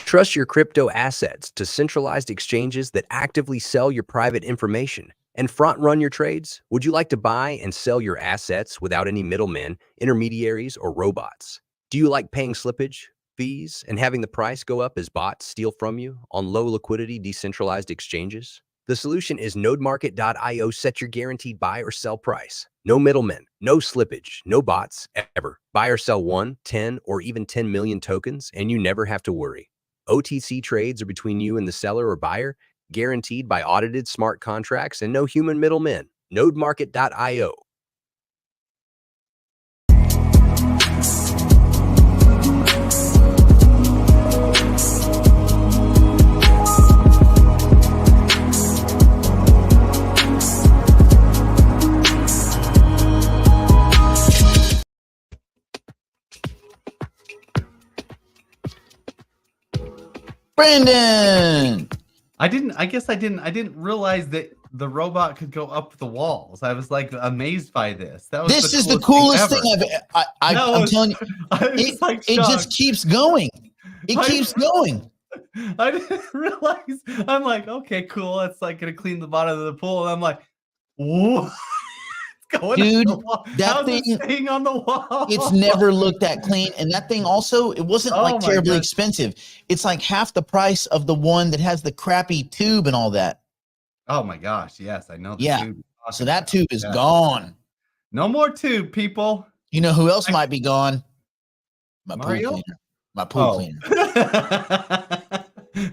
Trust your crypto assets to centralized exchanges that actively sell your private information and front run your trades. Would you like to buy and sell your assets without any middlemen, intermediaries, or robots? Do you like paying slippage, fees, and having the price go up as bots steal from you on low liquidity decentralized exchanges? The solution is nodemarket.io. Set your guaranteed buy or sell price. No middlemen, no slippage, no bots, ever. Buy or sell 1, 10, or even 10 million tokens, and you never have to worry. OTC trades are between you and the seller or buyer, guaranteed by audited smart contracts and no human middlemen. Nodemarket.io. Brandon. I guess I didn't realize that the robot could go up the walls. I was like amazed by this. This is the coolest thing I'm telling you. It just keeps going. It keeps going. I didn't realize. I'm like, okay, cool. It's like gonna clean the bottom of the pool. And I'm like, whoa. Dude, that thing staying on the wall. It's never looked that clean. And that thing also, it wasn't like terribly expensive. It's like half the price of the one that has the crappy tube and all that. Oh my gosh, yes, I know. Tube. So that tube is gone. No more tube, people. You know who else might be gone? My Mario? pool cleaner. My pool cleaner.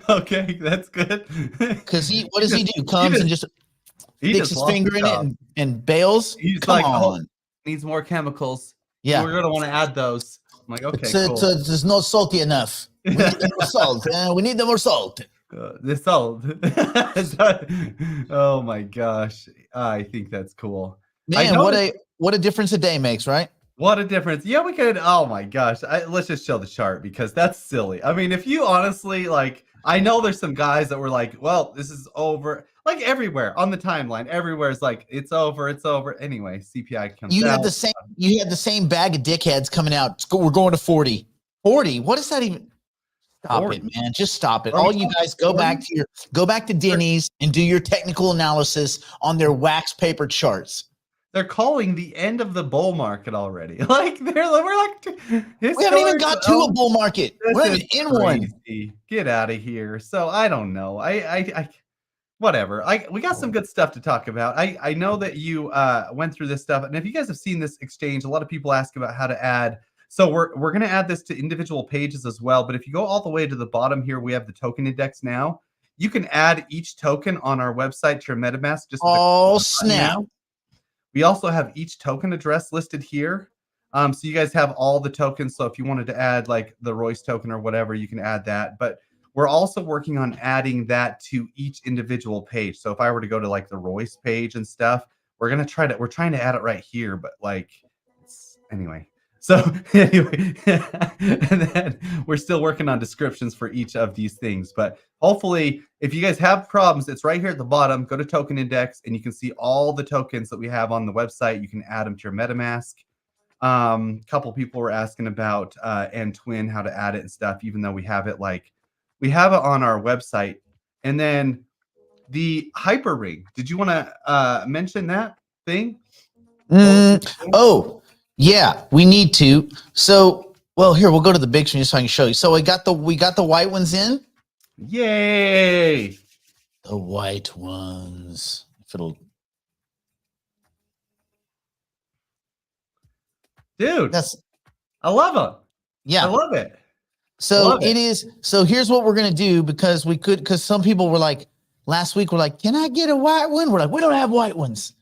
Okay, that's good. Because what does he do? Comes and just sticks his finger in it and bails. He's Come like, on. Needs more chemicals. Yeah. We're gonna want to add those. I'm like, okay, cool. So it's not salty enough. We need more salt. We need more salt. The salt. Oh my gosh. I think that's cool. Man, what a difference a day makes, right? What a difference. Yeah, we could. Oh my gosh. Let's just show the chart because that's silly. I mean, if you honestly I know there's some guys that were like, well, this is over. Like everywhere on the timeline, everywhere is like, it's over. Anyway, CPI comes out. You had the same bag of dickheads coming out. We're going to 40. 40? What is that even? Stop 40. It, man. Just stop it. All you guys go back to Denny's and do your technical analysis on their wax paper charts. They're calling the end of the bull market already. We're like, we haven't even got to a bull market. We're not even in one. Get out of here. So I don't know. Whatever. We got some good stuff to talk about. I know that you went through this stuff, and if you guys have seen this exchange, a lot of people ask about how to add. So we're going to add this to individual pages as well. But if you go all the way to the bottom here, we have the token index now. You can add each token on our website to your MetaMask. Snap! We also have each token address listed here. So you guys have all the tokens. So if you wanted to add like the Royce token or whatever, you can add that. But we're also working on adding that to each individual page. So if I were to go to like the Royce page and stuff, we're trying to add it right here, but anyway. So anyway, and then we're still working on descriptions for each of these things. But hopefully, if you guys have problems, it's right here at the bottom. Go to Token Index, and you can see all the tokens that we have on the website. You can add them to your MetaMask. Couple people were asking about N-Twin, how to add it and stuff, even though we have it on our website. And then the Hyperring. Did you want to mention that thing? Oh, yeah, we need to. So, well, here we'll go to the big screen just so I can show you. So we got the white ones in. Yay! The white ones. If it'll. Dude, I love them. Yeah, I love it. So it is. So here's what we're gonna do because some people were like last week. We're like, can I get a white one? We're like, we don't have white ones.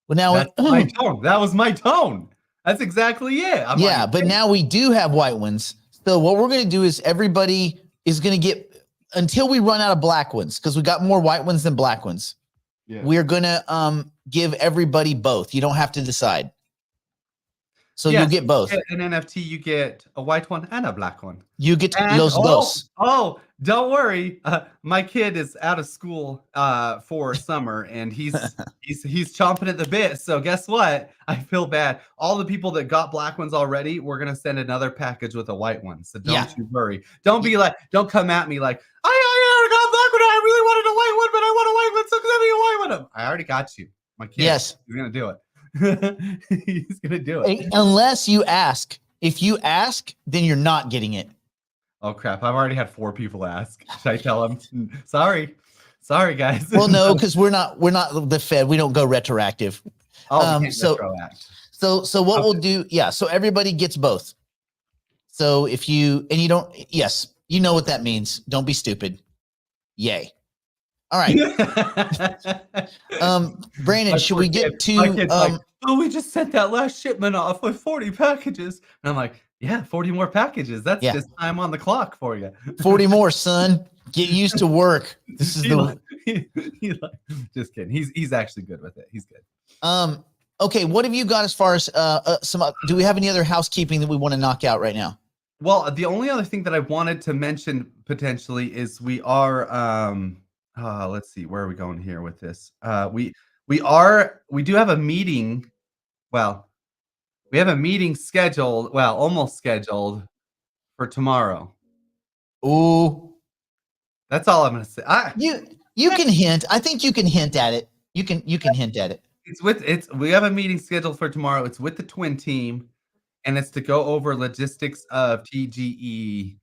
Well, now my tone. That was my tone. That's exactly it. But now we do have white ones. So what we're gonna do is everybody is gonna get until we run out of black ones because we got more white ones than black ones. Yeah. We're gonna give everybody both. You don't have to decide. So you'll get both. You get an NFT, you get a white one and a black one. You get los dos. Oh, Don't worry. My kid is out of school for summer, and he's chomping at the bit. So guess what? I feel bad. All the people that got black ones already, we're gonna send another package with a white one. So don't you worry. Don't be like, don't come at me like, I already got black one. I really wanted a white one, but I want a white one. So send me a white one. I already got you. My kid. Yes, he's gonna do it. He's gonna do it. Unless you ask. If you ask, then you're not getting it. Oh crap! I've already had 4 people ask. Should I tell them? Sorry, guys. Well, no, because we're not the Fed. We don't go retroactive. Oh, retroact. So what we'll do? Yeah. So everybody gets both. So if you you don't, yes, you know what that means. Don't be stupid. Yay. All right. Brandon, should we get to? Like, oh, we just sent that last shipment off with 40 packages, and I'm like, yeah, 40 more packages. That's just time on the clock for you. 40 more, son. Get used to work. This is just kidding. He's actually good with it. He's good. Okay, what have you got as far as do we have any other housekeeping that we want to knock out right now? Well, the only other thing that I wanted to mention potentially is we are let's see, where are we going here with this? We do have a meeting. Well, we have a meeting scheduled, almost scheduled for tomorrow. Ooh. That's all I'm going to say. You can hint. I think you can hint at it. You can hint at it. We have a meeting scheduled for tomorrow. It's with the Twin team, and it's to go over logistics of TGE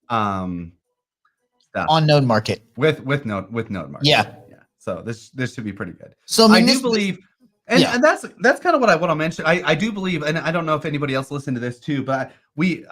stuff. On Node Market. With Node Market. Yeah. So this should be pretty good. So I do believe and that's kind of what I want to mention. I do believe, and I don't know if anybody else listened to this too, but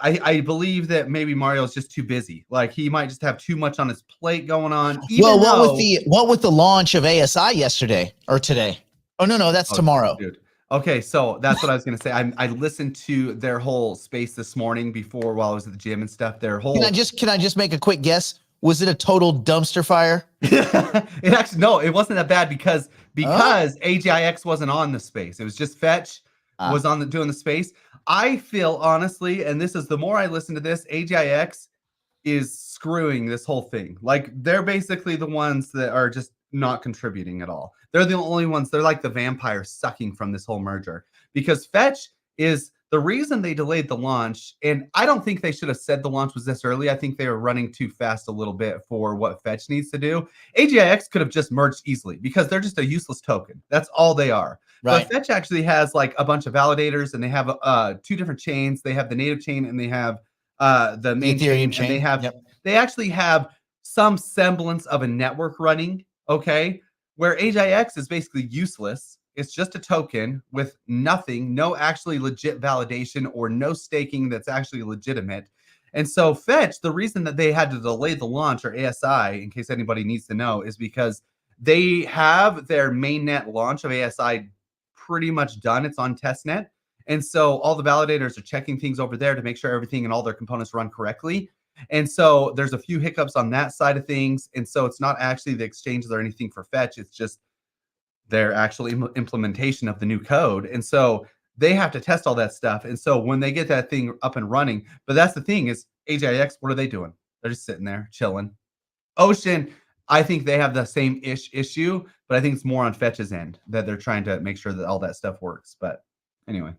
I believe that maybe Mario's just too busy. Like he might just have too much on his plate going on. What with the launch of ASI yesterday or today? Oh no, that's tomorrow. Dude. Okay, so that's what I was gonna say. I listened to their whole space this morning while I was at the gym and stuff. Their whole Can I just make a quick guess? Was it a total dumpster fire? It wasn't that bad because AGIX wasn't on the space. It was just Fetch was doing the space. I feel honestly, and this is the more I listen to this, AGIX is screwing this whole thing. Like they're basically the ones that are just not contributing at all. They're the only ones. They're like the vampires sucking from this whole merger because Fetch is the reason they delayed the launch, and I don't think they should have said the launch was this early. I think they were running too fast a little bit for what Fetch needs to do. AGIX could have just merged easily because they're just a useless token. That's all they are. Right. But Fetch actually has like a bunch of validators, and they have 2 different chains. They have the native chain, and they have the main Ethereum chain. And they actually have some semblance of a network running. Okay, where AGIX is basically useless. It's just a token with nothing, no actually legit validation or no staking that's actually legitimate. And so Fetch, the reason that they had to delay the launch, or ASI, in case anybody needs to know, is because they have their mainnet launch of ASI pretty much done. It's on testnet. And so all the validators are checking things over there to make sure everything and all their components run correctly. And so there's a few hiccups on that side of things. And so it's not actually the exchanges or anything for Fetch. It's just their actual implementation of the new code. And so they have to test all that stuff. And so when they get that thing up and running, but that's the thing is AGIX, what are they doing? They're just sitting there chilling. Ocean, I think they have the same issue, but I think it's more on Fetch's end that they're trying to make sure that all that stuff works. But anyway,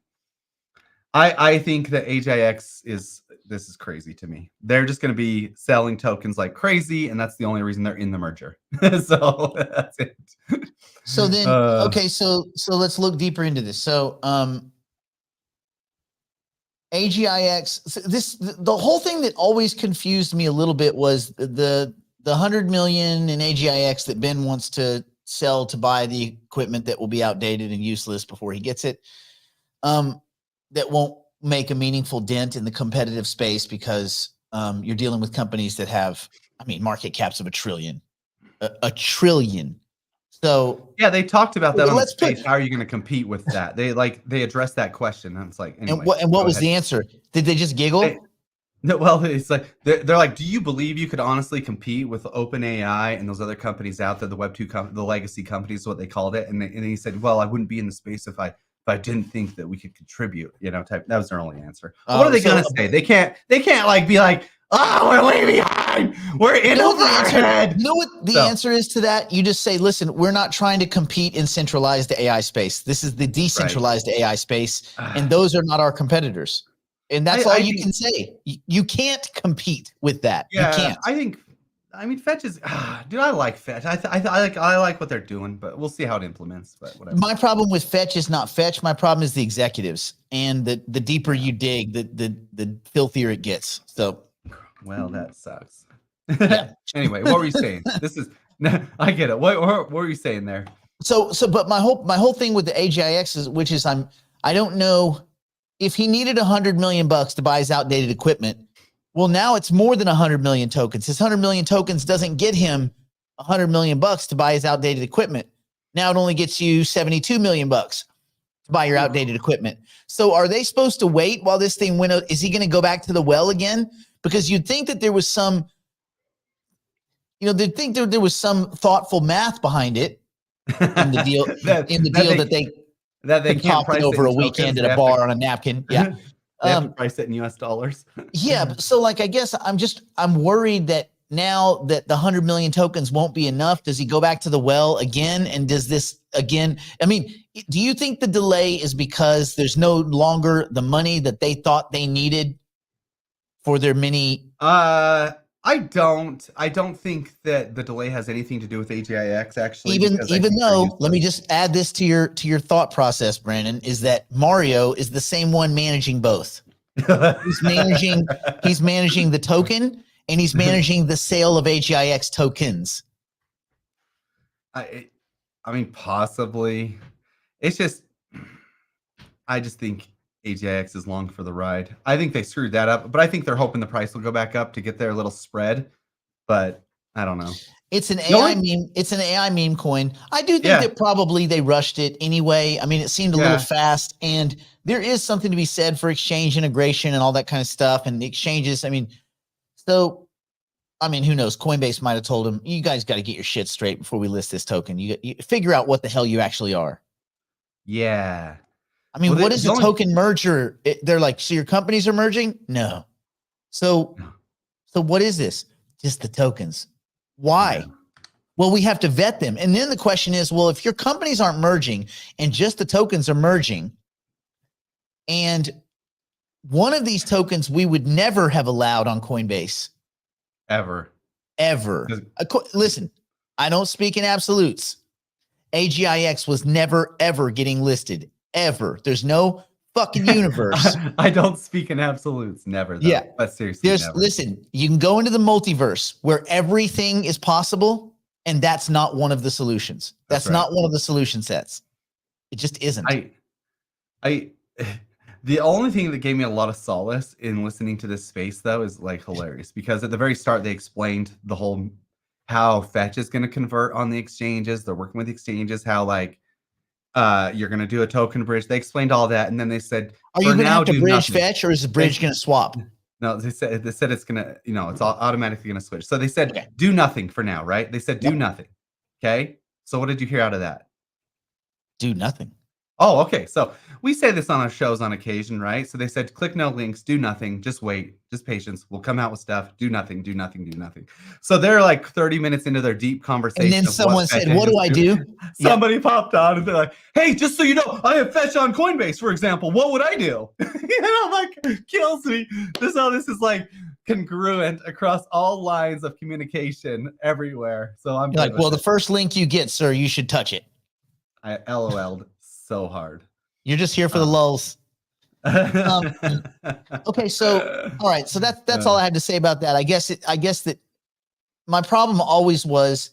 I think that AGIX this is crazy to me. They're just going to be selling tokens like crazy, and that's the only reason they're in the merger. So that's it. So then, okay, so let's look deeper into this. So, AGIX. The whole thing that always confused me a little bit was the 100 million in AGIX that Ben wants to sell to buy the equipment that will be outdated and useless before he gets it. That won't make a meaningful dent in the competitive space because you're dealing with companies that have, market caps of a trillion. So yeah, they talked about that on the space. How are you going to compete with that? They addressed that question. And it's like, anyway, and what was the answer? Did they just giggle? No, well, it's like they're like, do you believe you could honestly compete with OpenAI and those other companies out there, the Web2 the legacy companies, is what they called it? And he said, well, I wouldn't be in the space if I didn't think that we could contribute, type. That was their only answer. What are they gonna say? They can't like be like, Oh, we're way behind. We're in You know over what the our answer, head. you know what the So- answer is to that? You just say, listen, we're not trying to compete in centralized AI space. This is the decentralized AI space, and those are not our competitors. And that's all I you think- can say. You can't compete with that. Yeah, You can't. I mean, Fetch is, dude. I like Fetch. I like what they're doing, but we'll see how it implements. But whatever. My problem with Fetch is not Fetch. My problem is the executives, and the deeper you dig, the filthier it gets. So, Well, that sucks. Yeah. Anyway, what were you saying? This is. I get it. What were you saying there? but my whole thing with the AGIX is, which is I don't know if he needed $100 million to buy his outdated equipment. Well, now it's more than 100 million tokens. His 100 million tokens doesn't get him $100 million to buy his outdated equipment. Now it only gets you 72 million bucks to buy your outdated equipment. So are they supposed to wait while this thing went? Is he going to go back to the well again? Because you'd think that there was some, they'd think there was some thoughtful math behind it in the deal, that they can't popped price it over in a weekend tokens. at They a have bar to- on a napkin. Yeah. They have to price it in US dollars. Yeah. So like, I guess I'm worried that now that the 100 million tokens won't be enough, does he go back to the well again? And does this again? I mean, do you think the delay is because there's no longer the money that they thought they needed for their mini? I don't think that the delay has anything to do with AGIX actually. Even because I think they're though, let me useless. just add this to your thought process, Brandon, is that Mario is the same one managing both. He's managing the token, and he's managing the sale of AGIX tokens. I mean, possibly. It's just, I just think AGIX is long for the ride. I think they screwed that up, but I think they're hoping the price will go back up to get their little spread. But I don't know. It's an No, AI meme. It's an AI meme coin. I do think Yeah. that probably they rushed it anyway. I mean, it seemed a little Yeah. fast, and there is something to be said for exchange integration and all that kind of stuff. And the exchanges, I mean, who knows? Coinbase might have told him, you guys got to get your shit straight before we list this token. You figure out what the hell you actually are. Yeah. I mean, Well, what the- is the a only- token merger? They're like, so your companies are merging? No. So what is this? Just the tokens. Why? Yeah. Well, we have to vet them. And then the question is, well, if your companies aren't merging and just the tokens are merging, and one of these tokens we would never have allowed on Coinbase, Ever. ever. Does- Listen, I don't speak in absolutes. AGIX was never, ever getting listed. Ever. There's no fucking universe. I don't speak in absolutes. Never. Though. Yeah. But seriously, never. Listen, you can go into the multiverse where everything is possible, and that's not one of the solutions. That's That's right. not one of the solution sets. It just isn't. The only thing that gave me a lot of solace in listening to this space though is like hilarious because at the very start they explained the whole how Fetch is going to convert on the exchanges. They're working with the exchanges, how like you're going to do a token bridge. They explained all that, and then they said, Are you "For going to now, have to do bridge nothing." Fetch, or is the bridge going to swap? No, they said it's gonna, it's all automatically gonna switch. So they said Okay. do nothing for now, right? They said do Yep. nothing. Okay. So what did you hear out of that? Do nothing. Oh, okay. So we say this on our shows on occasion, right? So they said click no links, do nothing, just wait, just patience. We'll come out with stuff, do nothing, do nothing, do nothing. So they're like 30 minutes into their deep conversation. And then of what someone Fetch said, what do I engines do? Somebody popped on and they're like, hey, just so you know, I have Fetch on Coinbase, for example. What would I do? I'm like, kills me. This is like congruent across all lines of communication everywhere. So I'm You're like, good well, with the first link you get, sir, you should touch it. I LOL'd so hard. You're just here for the lulls. Okay, so all right, so that's all I had to say about that. I guess that my problem always was,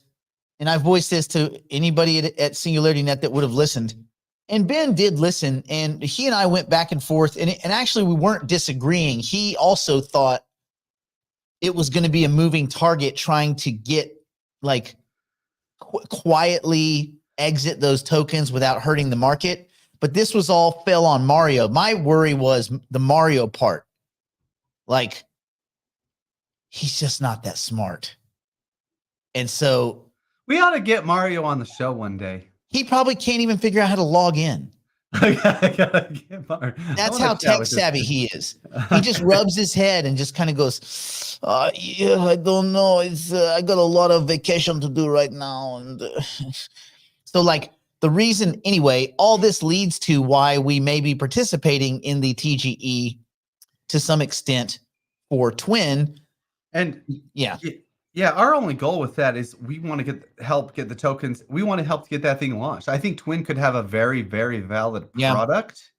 and I voiced this to anybody at Singularity Net that would have listened. And Ben did listen, and he and I went back and forth, and actually we weren't disagreeing. He also thought it was going to be a moving target, trying to get like quietly exit those tokens without hurting the market. But this was all fell on Mario. My worry was the Mario part. Like, he's just not that smart. And so we ought to get Mario on the show one day. he probably can't even figure out how to log in. I gotta get Mark. I That's wanna how chat tech with this savvy kid. he is. He just rubs his head and just kind of goes, yeah, I don't know. It's I got a lot of vacation to do right now. And so like the reason anyway, all this leads to why we may be participating in the TGE to some extent for Twin. And Yeah. yeah, our only goal with that is we want to help get the tokens. We want to help get that thing launched. I think Twin could have a very, very valid Yeah. product.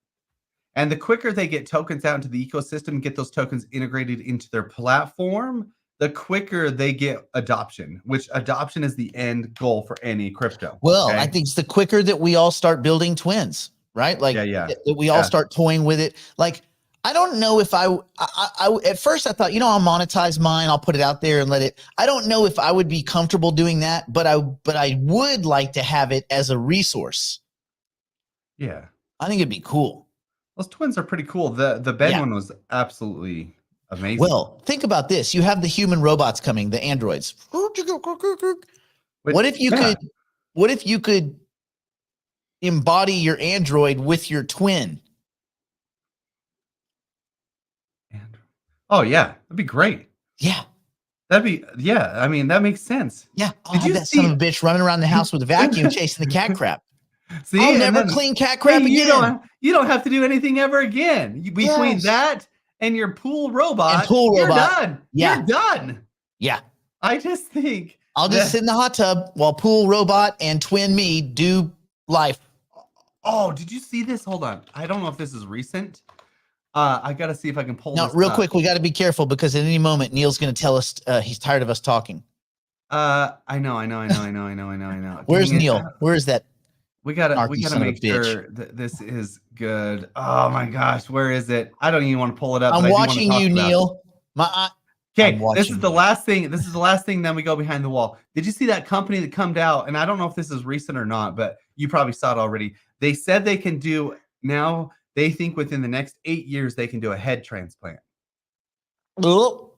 And the quicker they get tokens out into the ecosystem, get those tokens integrated into their platform, the quicker they get adoption, which adoption is the end goal for any crypto. Well, okay? I think it's the quicker that we all start building twins, right? Like Yeah. that we all Yeah. start toying with it. Like, I don't know if I at first I thought, I'll monetize mine. I'll put it out there and let it. I don't know if I would be comfortable doing that, but I would like to have it as a resource. Yeah. I think it'd be cool. Those twins are pretty cool. The Ben Yeah. one was absolutely amazing. Well, think about this. You have the human robots coming, the androids. Which- What if you yeah. could embody your android with your twin? Oh yeah, that'd be great. Yeah. I mean, that makes sense. Yeah. I'll Did have you that son of see- a bitch running around the house with a vacuum chasing the cat crap. See, I'll and never then- clean cat crap Hey, again. you don't have to do anything ever again. Between Yes. that and your pool robot, And pool you're robot. done. Yeah. You're done. Yeah. I just think I'll just that- sit in the hot tub while pool robot and twin me do life. Oh, did you see this? Hold on. I don't know if this is recent. I gotta see if I can pull Now, this real up. quick, we got to be careful because at any moment Neil's going to tell us he's tired of us talking. I know. Where's Dang it. Neil? Where is that? We gotta Snarky son of a make bitch. sure that this is good. Oh my gosh, where is it? I don't even want to pull it up. but I'm I do wanna watching talk you, about it. Neil. Okay, I'm this watching is the you. last thing. This is the last thing. Then we go behind the wall. Did you see that company that come out? And I don't know if this is recent or not, but you probably saw it already. They said they can do now. They think within the next 8 years they can do a head transplant. Oh,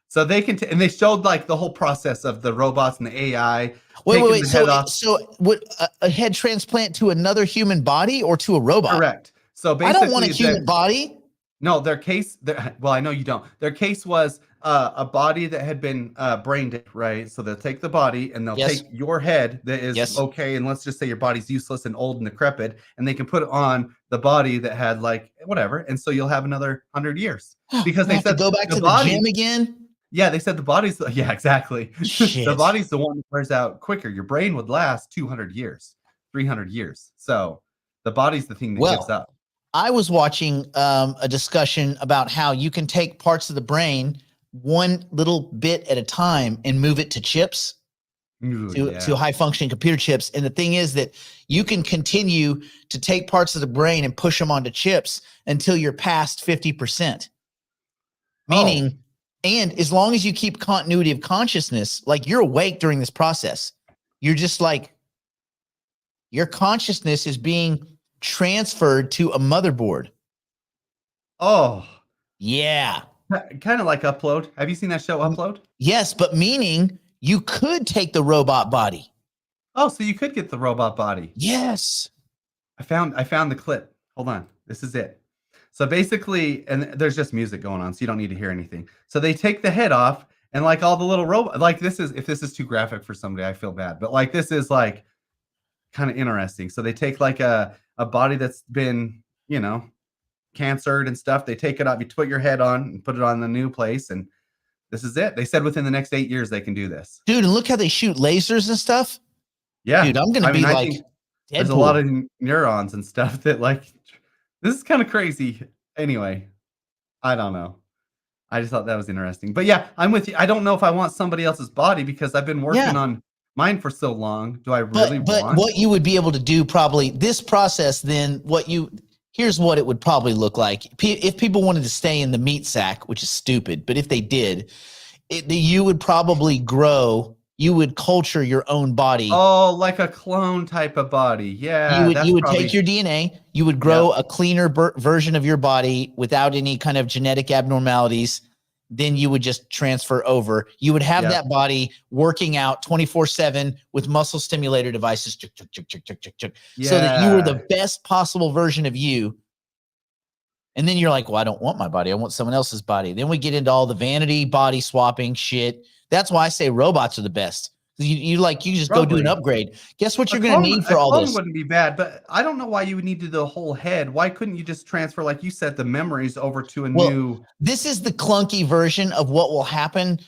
So they can, and they showed like the whole process of the robots and the AI. wait. taking the head off. So would a head transplant to another human body or to a robot? Correct. So I basically, don't want a human body. No, their case. Well, I know you don't. Their case was a body that had been brain dead, right? So they'll take the body and they'll Yes. take your head that is Yes. okay, and let's just say your body's useless and old and decrepit, and they can put it on the body that had like whatever, and so you'll have another 100 years because I they have to said go back the to body- the gym again. Yeah, they said the body's yeah, exactly. the Shit. body's the one that wears out quicker. Your brain would last 200 years, 300 years. So the body's the thing that Well, gives up. I was watching a discussion about how you can take parts of the brain one little bit at a time and move it to chips, Ooh, to yeah. high functioning computer chips. And the thing is that you can continue to take parts of the brain and push them onto chips until you're past 50%. Meaning, and as long as you keep continuity of consciousness, like you're awake during this process, you're just like, your consciousness is being transferred to a motherboard. Oh, Yeah. kind of like Upload. Have you seen that show Upload? Yes, but meaning you could take the robot body. Oh, so you could get the robot body. Yes. I found the clip. Hold on. This is it. So basically, and there's just music going on, so you don't need to hear anything. So they take the head off, and like all the little robot, like this is, if this is too graphic for somebody, I feel bad. But like this is like kind of interesting. So they take like a body that's been, cancered and stuff. They take it off. You put your head on and put it on the new place, and this is it. They said within the next 8 years they can do this. Dude, and look how they shoot lasers and stuff. Yeah, Dude, I'm going to I be mean, I like think there's a lot of neurons and stuff that like this is kind of crazy. Anyway, I don't know. I just thought that was interesting. But yeah, I'm with you. I don't know if I want somebody else's body because I've been working on mine for so long. Do I really but want? what you would be able to do probably this process, then here's what it would probably look like. If people wanted to stay in the meat sack, which is stupid, but if they did, you would probably you would culture your own body. Oh, like a clone type of body. Yeah. You would take your DNA, you would grow a cleaner version of your body without any kind of genetic abnormalities, then you would just transfer over. You would have that body working out 24/7 with muscle stimulator devices, so that you were the best possible version of you. And then you're like, well, I don't want my body. I want someone else's body. Then we get into all the vanity body swapping shit. That's why I say robots are the best. You just go do an upgrade. Guess what you're going to need for all this? Wouldn't be bad, but I don't know why you would need to do the whole head. Why couldn't you just transfer, like you said, the memories over to a new? This is the clunky version of what will happen,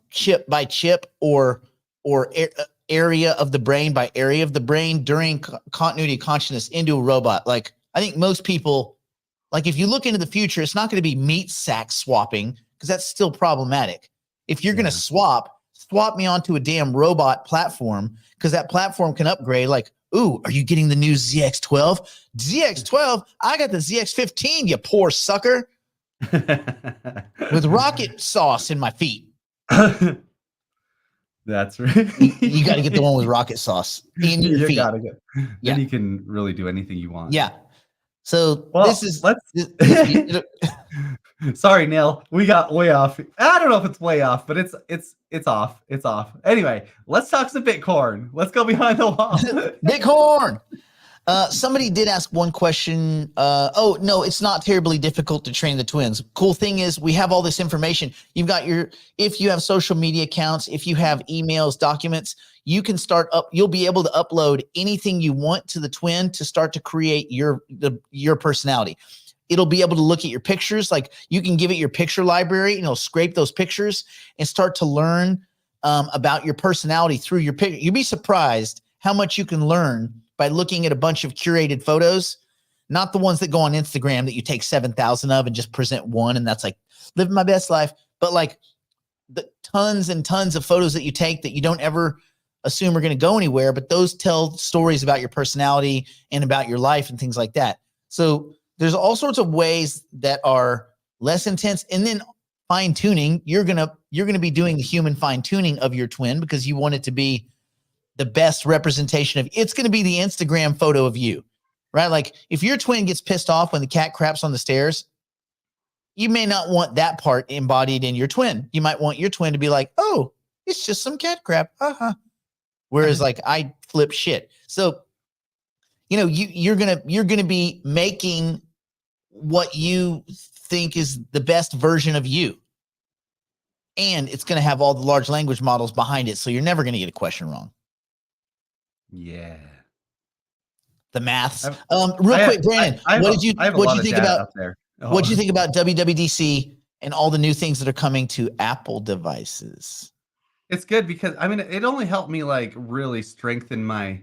chip by chip or area of the brain by area of the brain during continuity of consciousness into a robot. Like I think most people, like if you look into the future, it's not going to be meat sack swapping because that's still problematic. If you're going to swap me onto a damn robot platform because that platform can upgrade. Like, ooh, are you getting the new ZX12? ZX12? I got the ZX15, you poor sucker. With rocket sauce in my feet. That's right. You got to get the one with rocket sauce in your feet. Gotta get. Then you can really do anything you want. Yeah. So Sorry, Neil. We got way off. I don't know if it's way off, but it's off. It's off. Anyway, let's talk some Bitcoin. Let's go behind the wall. Bitcoin. Somebody did ask one question. Oh, no, it's not terribly difficult to train the twins. Cool thing is we have all this information. You've got if you have social media accounts, if you have emails, documents, you can you'll be able to upload anything you want to the twin to start to create your personality. It'll be able to look at your pictures. Like you can give it your picture library and it'll scrape those pictures and start to learn about your personality through your picture. You'd be surprised how much you can learn by looking at a bunch of curated photos, not the ones that go on Instagram that you take 7,000 of and just present one. And that's like living my best life. But like the tons and tons of photos that you take that you don't ever assume are going to go anywhere, but those tell stories about your personality and about your life and things like that. So there's all sorts of ways that are less intense. And then fine tuning, you're going to be doing the human fine tuning of your twin because you want it to be the best representation of it's going to be the Instagram photo of you, right? Like if your twin gets pissed off when the cat craps on the stairs, you may not want that part embodied in your twin. You might want your twin to be like, oh, it's just some cat crap. Whereas like I flip shit. So, you're going to be making what you think is the best version of you. And it's going to have all the large language models behind it. So you're never going to get a question wrong. Yeah. The maths. Real quick, Brandon, what did you think about what did you think about WWDC and all the new things that are coming to Apple devices? It's good because it only helped me like really strengthen my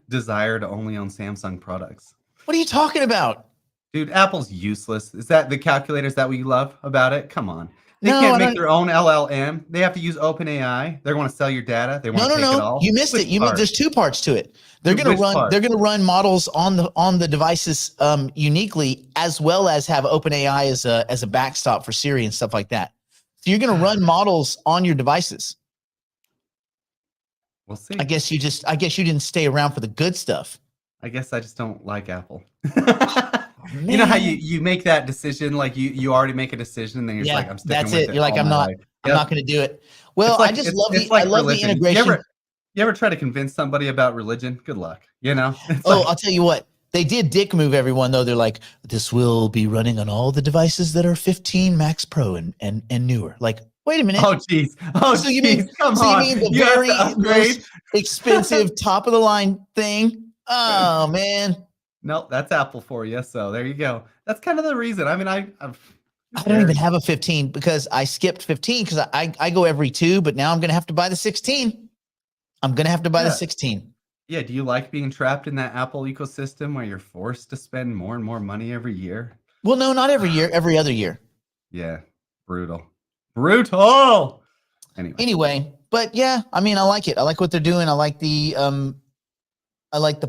desire to only own Samsung products. What are you talking about? Dude, Apple's useless. Is that the calculator? Is that what you love about it? Come on. They can't make their own LLM. They have to use OpenAI. They're going to sell your data. They want to take it all. You missed it. There's two parts to it. They're going to run models on the devices uniquely, as well as have OpenAI as a backstop for Siri and stuff like that. So you're going to run models on your devices. We'll see. I guess you didn't stay around for the good stuff. I guess I just don't like Apple. You know how you make that decision, like you already make a decision, and then you're like, I'm sticking with it. You're like, I'm not going to do it. Well, I just love the integration. You ever try to convince somebody about religion? Good luck. I'll tell you what. They did dick move everyone though. They're like, this will be running on all the devices that are 15 Max Pro and newer. Like, wait a minute. Oh, jeez. You mean the very most expensive top of the line thing? Oh man. No, that's Apple for you. So there you go. That's kind of the reason. I don't even have a 15 because I skipped 15 because I go every 2, but now I'm going to have to buy the 16. I'm going to have to buy the 16. Yeah. Do you like being trapped in that Apple ecosystem where you're forced to spend more and more money every year? Well, no, not every year, every other year. Yeah. Brutal. Anyway, but yeah, I like it. I like what they're doing. I like the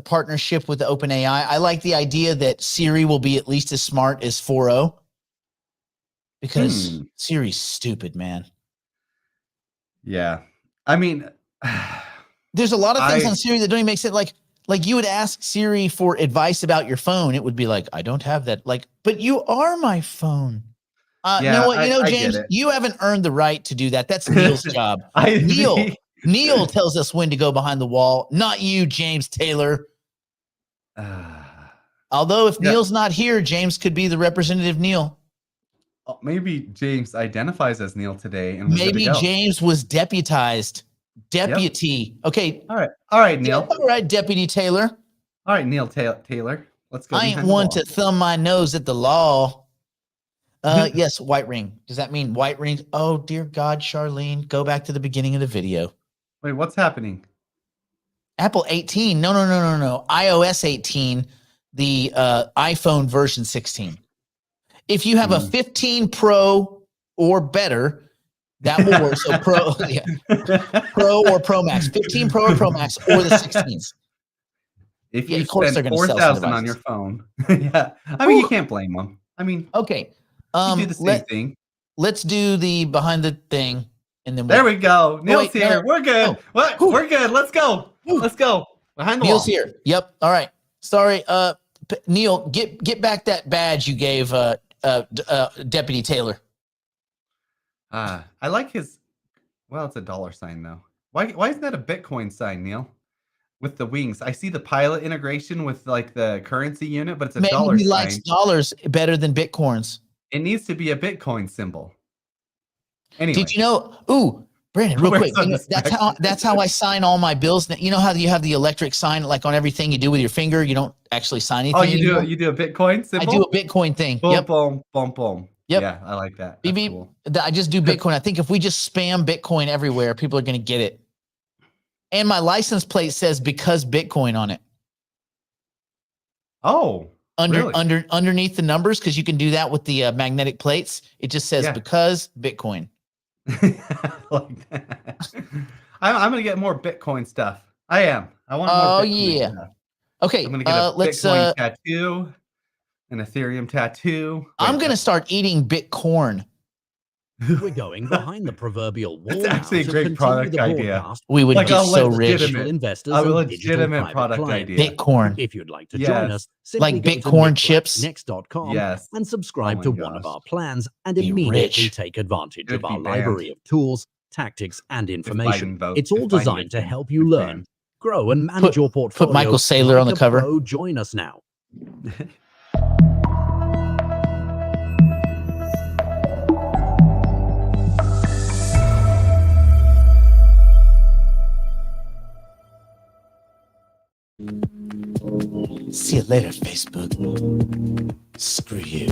partnership with the OpenAI. I like the idea that Siri will be at least as smart as 4.0 because Siri's stupid, man. Yeah. There's a lot of things on Siri that don't even make sense. Like you would ask Siri for advice about your phone. It would be like, I don't have that. Like, but you are my phone. You know what? I get James, it. you haven't earned the right to do that. That's Neil's job. I Neil tells us when to go behind the wall, not you, James Taylor. Although if Neil's not here, James could be the representative Neil. Maybe James identifies as Neil today, and maybe James was deputized. Deputy. Yep. Okay. All right, Neil. All right, Deputy Taylor. All right, Neil Taylor. Let's go. I ain't one to thumb my nose at the law. Yes, white ring. Does that mean white rings? Oh, dear God, Charlene, go back to the beginning of the video. Wait, what's happening? Apple 18. No. iOS 18, the iPhone version 16. If you have a 15 Pro or better, that will work. So Pro or Pro Max, 15 Pro or Pro Max, or the 16s. If you spend $4,000 on your phone, I mean, you can't blame them. I mean, okay, you do the same thing. Let's do the behind the thing, and then there we go. Neil's here. We're good. What? We're good. Let's go. Let's go behind the wall. Neil's here. Yep. All right. Sorry, Neil, get back that badge you gave Deputy Taylor. I like his. Well, it's a dollar sign though. Why isn't that a Bitcoin sign, Neil? With the wings, I see the pilot integration with like the currency unit, but it's a dollar sign. Maybe he likes dollars better than Bitcoins. It needs to be a Bitcoin symbol. Anyway, did you know? Ooh, Brandon, real quick. That's how I sign all my bills. You know how you have the electric sign, like on everything you do with your finger. You don't actually sign anything. Oh, you do a Bitcoin symbol? I do a Bitcoin thing. Boom, yep. Boom, boom, boom. Yep. Yeah, I like that. That's cool. I just do Bitcoin. I think if we just spam Bitcoin everywhere, people are going to get it. And my license plate says "because Bitcoin" on it. Oh, really? Underneath the numbers, because you can do that with the magnetic plates. It just says "because Bitcoin." Like that. I'm gonna get more Bitcoin stuff. I am. I want more. Oh Bitcoin stuff. Okay. I'm gonna get a Bitcoin tattoo, an Ethereum tattoo. I'm gonna start eating Bitcoin. We're going behind the proverbial wall. It's actually a great product idea. We would get so rich. Investors a legitimate product idea. Bitcoin. If you'd like to join us, like Bitcoin chips, next.com, and subscribe to one of our plans and immediately take advantage of our library of tools, tactics, and information. It's all designed to help you learn, grow, and manage your portfolio. Put Michael Saylor on the cover. Join us now. See you later, Facebook. Screw you.